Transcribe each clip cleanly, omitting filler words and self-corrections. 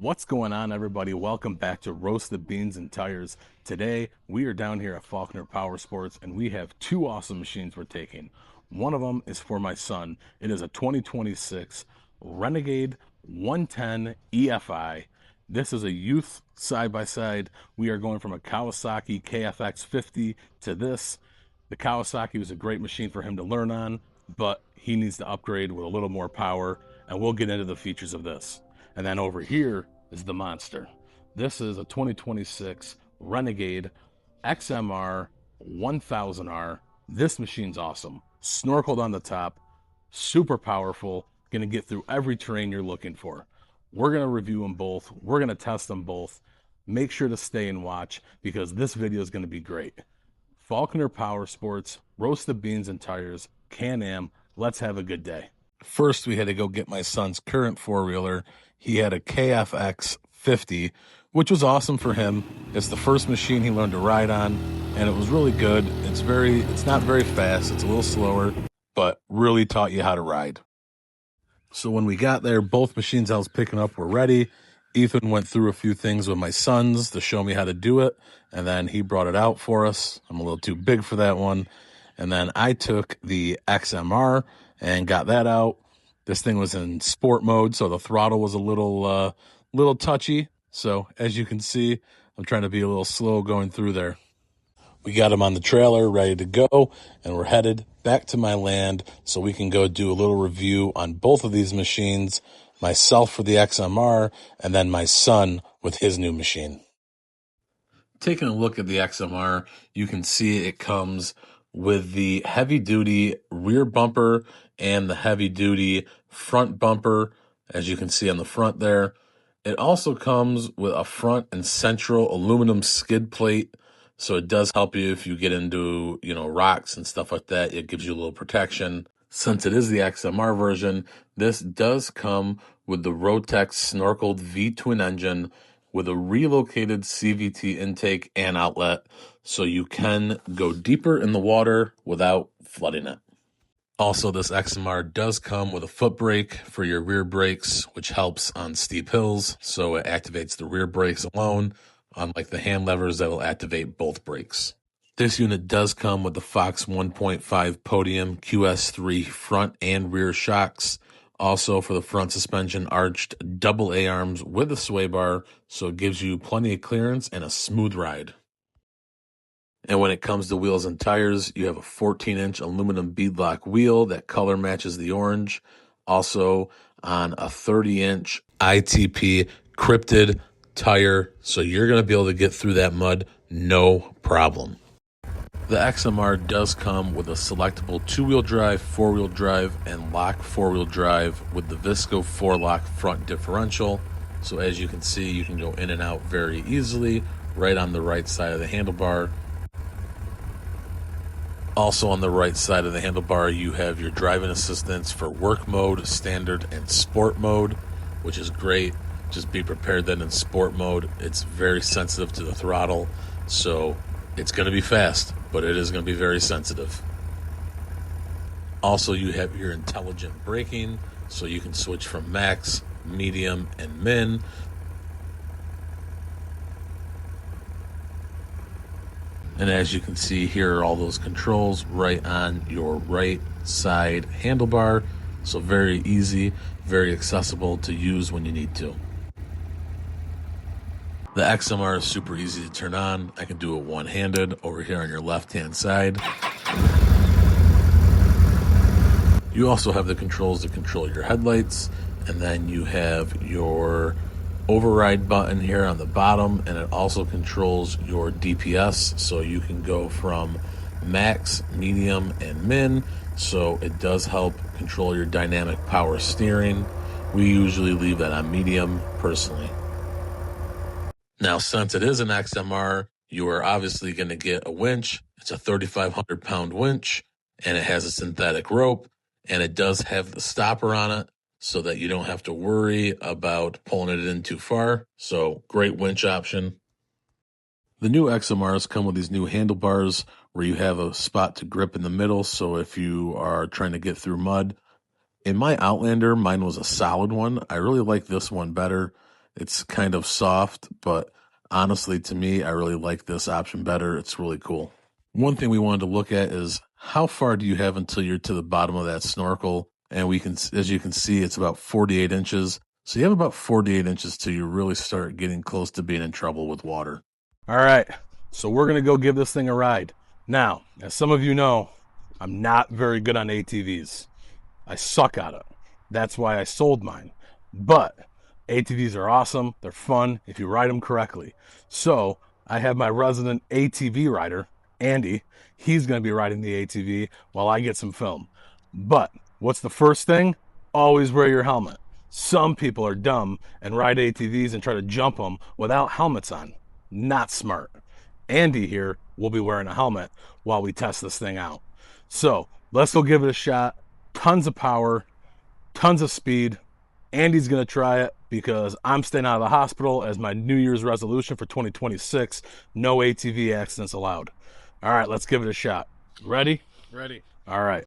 What's going on, everybody? Welcome back to Roasted Beans and Tires. Today we are down here at Faulkner Power Sports and we have two awesome machines we're taking. One of them is for my son. It is a 2026 Renegade 110 EFI. This is a youth side-by-side. We are going from a Kawasaki KFX 50 to this. The Kawasaki was a great machine for him to learn on, but he needs to upgrade with a little more power, and we'll get into the features of this. And then over here is the monster. This is a 2026 Renegade XMR 1000R. This machine's awesome. Snorkeled on the top, super powerful, gonna get through every terrain you're looking for. We're gonna review them both. We're gonna test them both. Make sure to stay and watch because this video is gonna be great. Faulkner Power Sports, Roasted Beans and Tires, Can-Am. Let's have a good day. First, we had to go get my son's current four-wheeler. He had a KFX 50, which was awesome for him. It's the first machine he learned to ride on, and it was really good. It's not very fast. It's a little slower, but really taught you how to ride. So when we got there, both machines I was picking up were ready. Ethan went through a few things with my sons to show me how to do it, and then he brought it out for us. I'm a little too big for that one. And then I took the XMR and got that out. This thing was in sport mode, so the throttle was a little touchy. So as you can see, I'm trying to be a little slow going through there. We got him on the trailer, ready to go, and we're headed back to my land so we can go do a little review on both of these machines, myself for the XMR, and then my son with his new machine. Taking a look at the XMR, you can see it comes with the heavy-duty rear bumper and the heavy-duty front bumper, as you can see on the front there. It also comes with a front and central aluminum skid plate, so it does help you if you get into, rocks and stuff like that. It gives you a little protection. Since it is the XMR version, this does come with the Rotax snorkeled V-twin engine with a relocated CVT intake and outlet, so you can go deeper in the water without flooding it. Also, this XMR does come with a foot brake for your rear brakes, which helps on steep hills, so it activates the rear brakes alone, unlike the hand levers that will activate both brakes. This unit does come with the Fox 1.5 Podium QS3 front and rear shocks. Also, for the front suspension, arched double A-arms with a sway bar, so it gives you plenty of clearance and a smooth ride. And when it comes to wheels and tires, you have a 14-inch aluminum beadlock wheel that color matches the orange. Also on a 30-inch ITP cryptid tire, so you're going to be able to get through that mud no problem. The XMR does come with a selectable two-wheel drive, four-wheel drive, and lock four-wheel drive with the Visco 4-lock front differential. So as you can see, you can go in and out very easily right on the right side of the handlebar. Also on the right side of the handlebar, you have your driving assistance for work mode, standard, and sport mode, which is great. Just be prepared that in sport mode, it's very sensitive to the throttle, so it's going to be fast, but it is going to be very sensitive. Also, you have your intelligent braking, so you can switch from max, medium, and min. And as you can see, here are all those controls right on your right side handlebar. So very easy, very accessible to use when you need to. The XMR is super easy to turn on. I can do it one-handed over here on your left-hand side. You also have the controls to control your headlights, and then you have your override button here on the bottom, and it also controls your DPS, so you can go from max, medium, and min, so it does help control your dynamic power steering. We usually leave that on medium personally. Now, since it is an XMR, you are obviously going to get a winch. It's a 3,500 pound winch, and it has a synthetic rope, and it does have the stopper on it so that you don't have to worry about pulling it in too far. So great winch option. The new XMRs come with these new handlebars where you have a spot to grip in the middle. So if you are trying to get through mud, in my Outlander, mine was a solid one. I really like this one better. It's kind of soft, but honestly, to me, I really like this option better. It's really cool. One thing we wanted to look at is how far do you have until you're to the bottom of that snorkel? And we can, as you can see, it's about 48 inches. So you have about 48 inches till you really start getting close to being in trouble with water. All right, so we're gonna go give this thing a ride. Now, as some of you know, I'm not very good on ATVs. I suck at it. That's why I sold mine. But ATVs are awesome. They're fun if you ride them correctly. So I have my resident ATV rider, Andy. He's going to be riding the ATV while I get some film. But what's the first thing? Always wear your helmet. Some people are dumb and ride ATVs and try to jump them without helmets on. Not smart. Andy here will be wearing a helmet while we test this thing out. So let's go give it a shot. Tons of power, tons of speed. Andy's going to try it because I'm staying out of the hospital as my New Year's resolution for 2026. No ATV accidents allowed. All right, let's give it a shot. Ready? Ready. All right.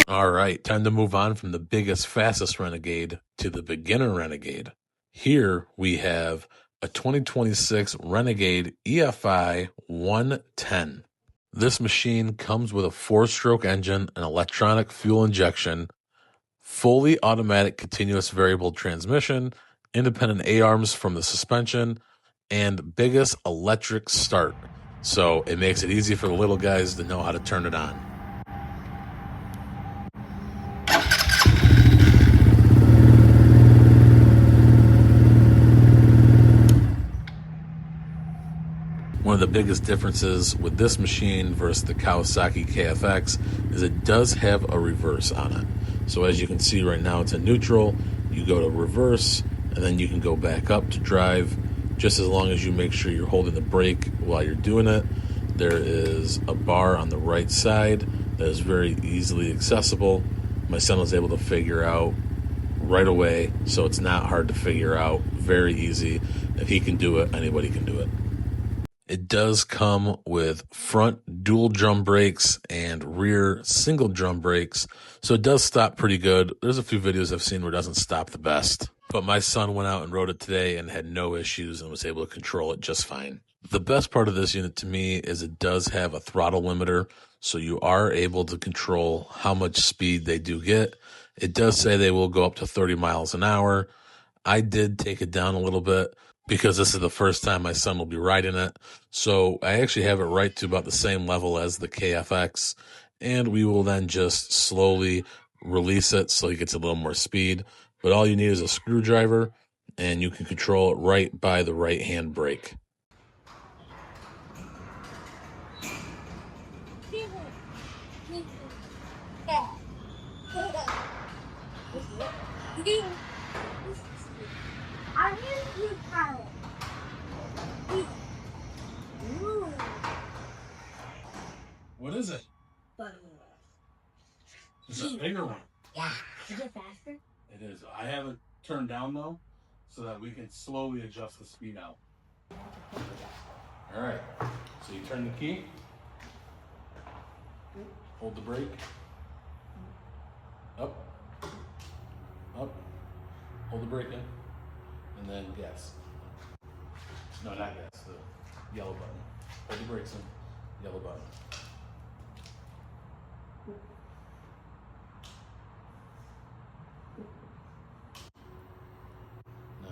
All right, time to move on from the biggest, fastest Renegade to the beginner Renegade. Here we have a 2026 Renegade EFI 110. This machine comes with a 4-stroke engine, an electronic fuel injection, fully automatic continuous variable transmission, independent A-arms from the suspension, and biggest electric start. So it makes it easy for the little guys to know how to turn it on. One of the biggest differences with this machine versus the Kawasaki KFX is it does have a reverse on it. So as you can see right now, it's in neutral. You go to reverse, and then you can go back up to drive, just as long as you make sure you're holding the brake while you're doing it. There is a bar on the right side that is very easily accessible. My son was able to figure out right away, so it's not hard to figure out. Very easy. If he can do it, anybody can do it. It does come with front dual drum brakes and rear single drum brakes, so it does stop pretty good. There's a few videos I've seen where it doesn't stop the best, but my son went out and rode it today and had no issues and was able to control it just fine. The best part of this unit to me is it does have a throttle limiter, so you are able to control how much speed they do get. It does say they will go up to 30 miles an hour. I did take it down a little bit because this is the first time my son will be riding it. So I actually have it right to about the same level as the KFX, and we will then just slowly release it so it gets a little more speed. But all you need is a screwdriver, and you can control it right by the right hand brake. What is it? It's a bigger one. Yeah. Is it faster? It is. I have it turned down though, so that we can slowly adjust the speed out. All right. So you turn the key, hold the brake, up, up, hold the brake in, and then gas. No, not gas, the yellow button. Hold the brakes in, yellow button. No,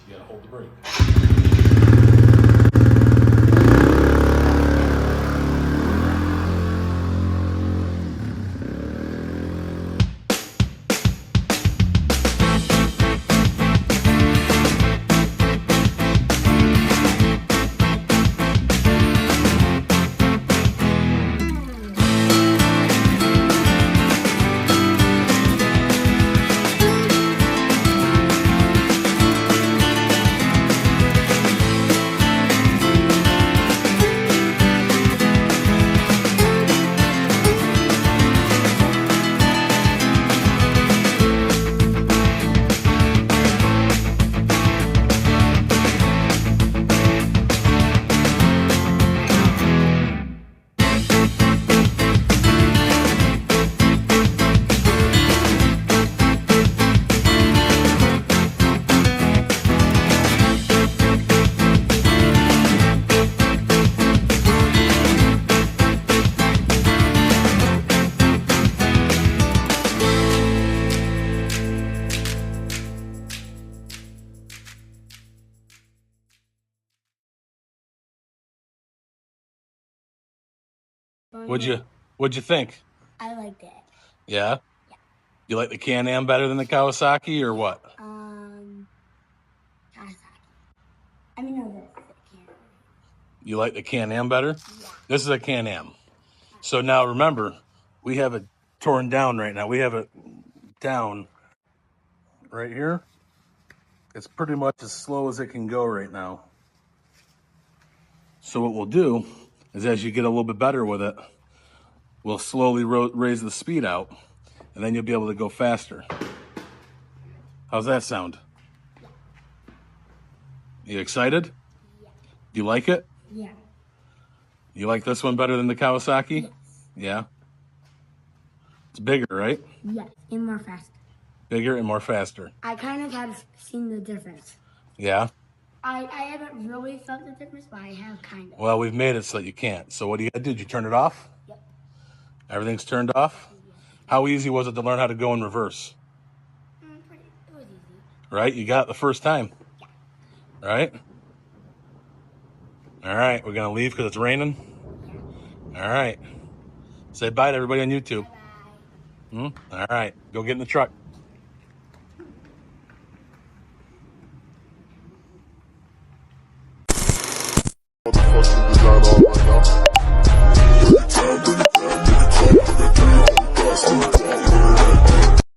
you gotta hold the brake. What'd you think? I liked it. Yeah? Yeah. You like the Can-Am better than the Kawasaki or what? Kawasaki. I mean, no, this Can-Am. You like the Can-Am better? Yeah. This is a Can-Am. So now remember, we have it torn down right now. We have it down right here. It's pretty much as slow as it can go right now. So what we'll do is as you get a little bit better with it, we'll slowly raise the speed out, and then you'll be able to go faster. How's that sound? You excited? Yeah. Do you like it? Yeah. You like this one better than the Kawasaki? Yes. Yeah? It's bigger, right? Yes, and more faster. Bigger and more faster. I kind of have seen the difference. Yeah? I haven't really felt the difference, but I have kind of. Well, we've made it so that you can't. So what do you gotta do? Did you turn it off? Yep. Everything's turned off? How easy was it to learn how to go in reverse? It was easy. Right? You got it the first time. Yeah. Right? All right, we're gonna leave because it's raining. Yeah. All right. Say bye to everybody on YouTube. Bye. All right, go get in the truck. Motherfucking design all